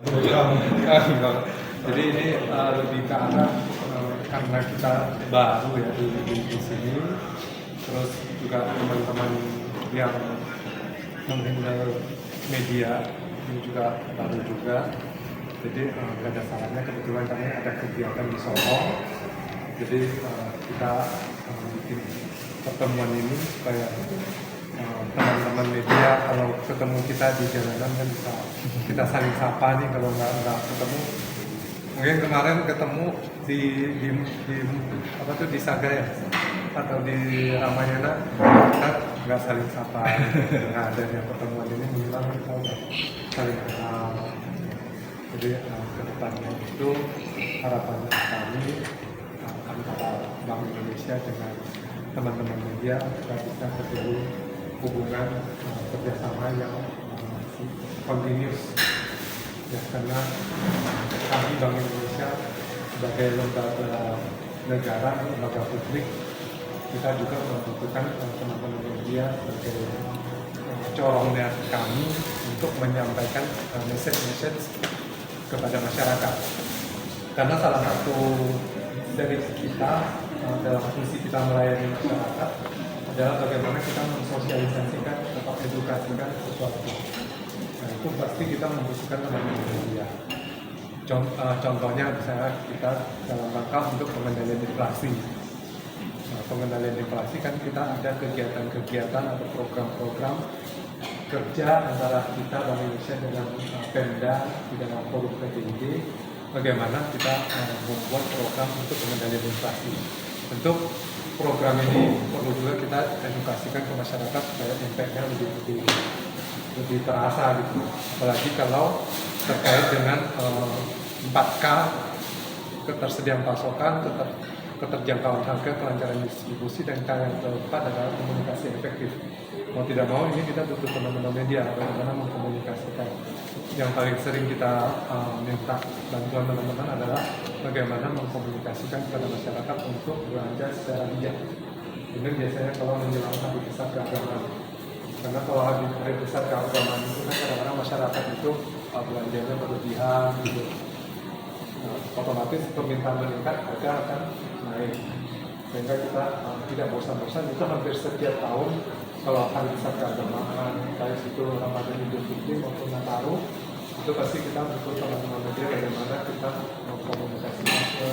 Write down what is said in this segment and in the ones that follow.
Enggak. Jadi ini lebih ke arah karena kita baru ya di sini, terus juga teman-teman yang menghandle media ini juga baru juga. Jadi nggak ada salahnya kebetulan kami ada kegiatan di Sorong. Jadi kita bikin pertemuan ini supaya teman-teman media kalau ketemu kita di jalanan kan bisa kita saling sapa nih, kalau nggak ketemu. Mungkin kemarin ketemu di apa tuh di Saga ya atau di Ramayana, kita nggak saling sapa. Dengan adanya pertemuan ini minimal kita udah saling kenal. Jadi ke depannya itu harapan kami antara Bank Indonesia dengan teman-teman media agar bisa terjadi hubungan kerjasama yang continuous ya, karena kami Bank Indonesia sebagai lembaga negara, lembaga publik, kita juga membutuhkan teman-teman media sebagai corongnya kami untuk menyampaikan message kepada masyarakat. Karena salah satu dari kita dalam fungsi kita melayani masyarakat adalah bagaimana kita mensosialisasikan atau edukasikan sesuatu. Nah, itu pasti kita membutuhkan teman-teman media. Contohnya misalnya kita dalam rangka untuk pengendalian inflasi. Nah, pengendalian inflasi kan kita ada kegiatan-kegiatan atau program-program kerja antara kita Bank Indonesia dengan Pemda di dalam forum PTID, bagaimana kita membuat program untuk pengendalian inflasi. Untuk program ini perlu juga kita edukasikan ke masyarakat supaya impact-nya lebih terasa gitu. Apalagi kalau terkait dengan 4K, ketersediaan pasokan, keterjangkauan harga, kelancaran distribusi, dan yang keempat adalah komunikasi efektif. Mau tidak mau ini kita butuh teman-teman media bagaimana mengkomunikasikan. Yang paling sering kita minta bantuan teman-teman adalah bagaimana mengkomunikasikan kepada masyarakat untuk belanja secara bijak. Ini biasanya kalau menjelang hari besar keagamaan. Karena kalau hari besar keagamaan itu kan kadang-kadang masyarakat itu belanjanya berlebihan gitu. Nah, otomatis permintaan meningkat, harga akan naik. Sehingga kita tidak bosan-bosan, itu hampir setiap tahun kalau hari besar keagamaan, kayak itu Ramadan, Idul Fitri maupun Nataru, itu pasti kita butuh teman-teman media bagaimana kita mengkomunikasikan ke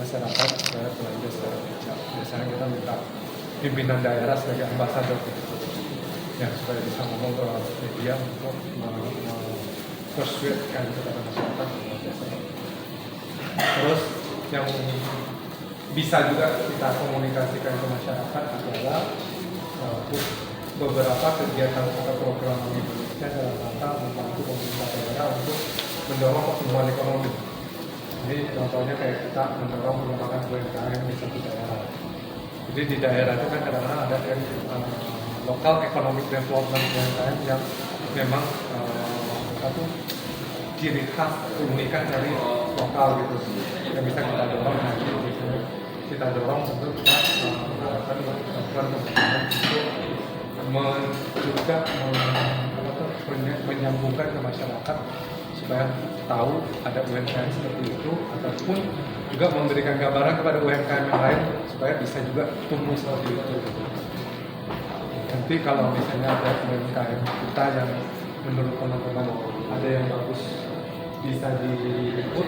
masyarakat supaya belanja secara bijak. Biasanya kita minta pimpinan daerah sebagai ambasador ya, supaya bisa ngomong ke media untuk persuadekan kepada masyarakat. Terus yang bisa juga kita komunikasikan ke masyarakat adalah beberapa kegiatan atau program Bank Indonesia dalam rangka membantu pemerintah daerah untuk mendorong pertumbuhan ekonomi. Jadi contohnya kayak kita mendorong pengembangan UMKM di satu daerah. Jadi di daerah itu kan kadang-kadang ada yang lokal economic development UMKM yang memang ciri khas keunikan dari lokal gitu, yang bisa kita dorong nanti misalnya kita dorong untuk kita melakukan bantuan pemerintah untuk juga menyambungkan ke masyarakat supaya tahu ada UMKM seperti itu, ataupun juga memberikan gambaran kepada UMKM yang lain supaya bisa juga tumbuh seperti itu. Nanti kalau misalnya ada UMKM kita yang menurut teman-teman ada yang bagus bisa diliput,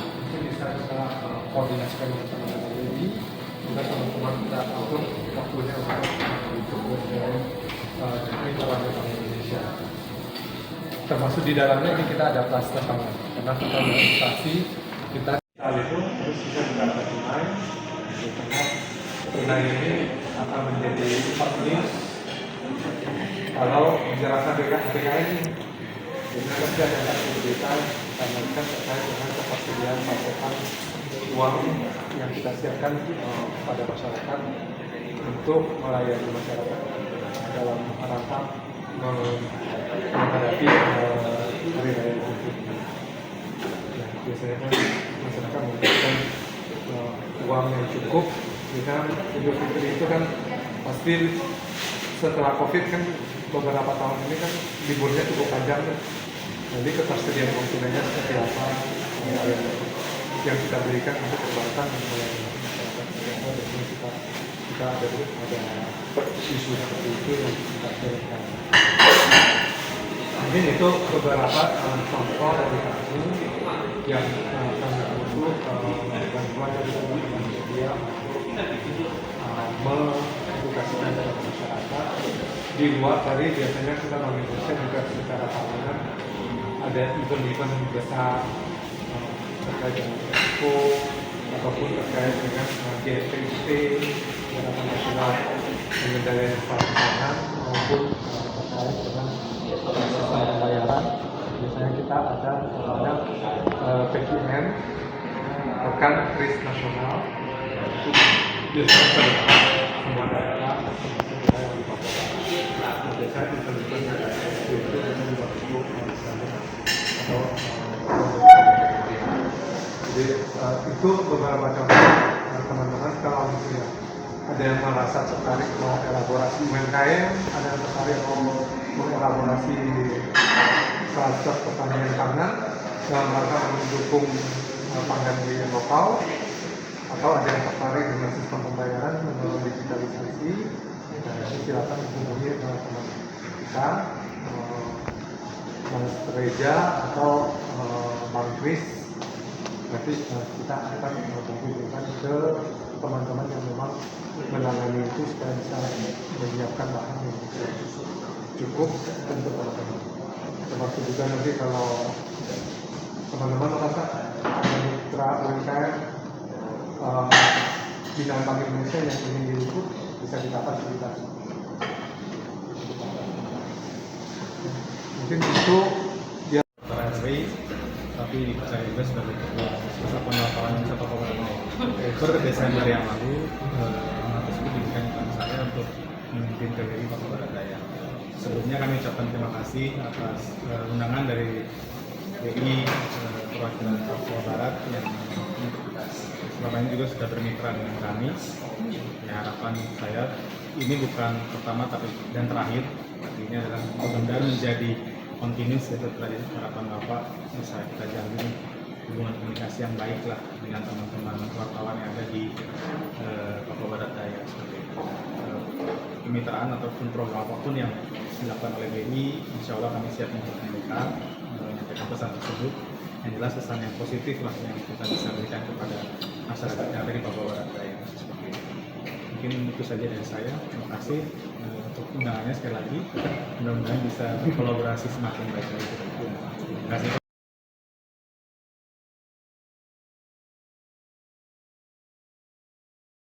itu bisa kita koordinasikan dengan teman-teman ini, juga teman-teman kita atur waktunya untuk mitra Bank Indonesia. Termasuk di dalamnya ini kita ada klaster pangan, karena kita investasi kita itu terus kita juga ada tunai, karena tunai ini akan menjadi partner kalau menjalankan BKN ini. Dengan kerja dan kesulitan karena kan terkait dengan ketersediaan pasokan uang yang kita siapkan pada masyarakat untuk melayani masyarakat dalam rangka menghadapi hari raya Idul Fitri. Nah, biasanya kan masyarakat membutuhkan uang yang cukup, sehingga Idul Fitri itu kan pasti setelah COVID kan beberapa tahun ini kan liburnya cukup panjang kan. Nanti ketersediaan uang tunainya seperti apa yang kita berikan untuk perbankan melayani masyarakat. Biasanya kita ada isu seperti itu yang kita berikan. Mungkin itu beberapa contoh dari kami yang kami butuh bantuan dari teman-teman media untuk mengedukasikan kepada masyarakat. Di luar dari biasanya kita mengingatkan juga secara tahunan ada event-event besar terkait dengan expo ataupun terkait dengan GSPIP, Gerakan Nasional Pengendalian Pangan maupun terkait dengan sistem pembayaran. Biasanya kita ada namanya PKN, Pekan Kris Nasional. Itu biasanya terdapat semua daerah yang di Papua. Biasanya event-event itu juga cukup atau jadi itu beberapa contoh teman-teman. Kalau misalnya ada yang merasa tertarik mau elaborasi UMKM, ada yang tertarik mau mengelaborasi kluster pertanian pangan dalam rangka mendukung pangan di lokal, atau ada yang tertarik dengan sistem pembayaran melalui digitalisasi, silakan hubungi teman-teman kita, Mas Reja atau Bang Kris. Nanti kita akan menghubungkan ke teman-teman yang memang menangani itu supaya bisa menyiapkan bahan yang cukup untuk teman-teman. Termasuk juga nanti kalau teman-teman merasa ada mitra UMKM binaan Bank Indonesia yang ingin diliput, bisa kita fasilitasi. Mungkin itu dia RRI, tapi dipercaya juga sebagai ketua Persatuan Wartawan Indonesia Papua per Desember yang lalu. Tersebut diberikan kepada saya untuk memimpin KBRI Papua Barat Daya. Sebelumnya kami ucapkan terima kasih atas undangan dari BI perwakilan Papua Barat yang selama ini juga sudah bermitra dengan kami. Ya, harapan saya ini bukan pertama tapi dan terakhir. Ini adalah mudah-mudahan menjadi continuous, itu tadi harapan Bapak bisa kita jalin hubungan komunikasi yang baik lah dengan teman-teman wartawan yang ada di Papua Barat Daya. Seperti kemitraan ataupun program apapun yang dilakukan oleh BI, insya Allah kami siap untuk menyampaikan pesan tersebut. Yang jelas pesan yang positif lah yang kita bisa berikan kepada masyarakat yang ada di Papua Barat Daya. Seperti itu. Mungkin itu saja dari saya. Terima kasih untuk undangannya sekali lagi. Mudah-mudahan bisa berkolaborasi semakin baik lagi. Terima kasih.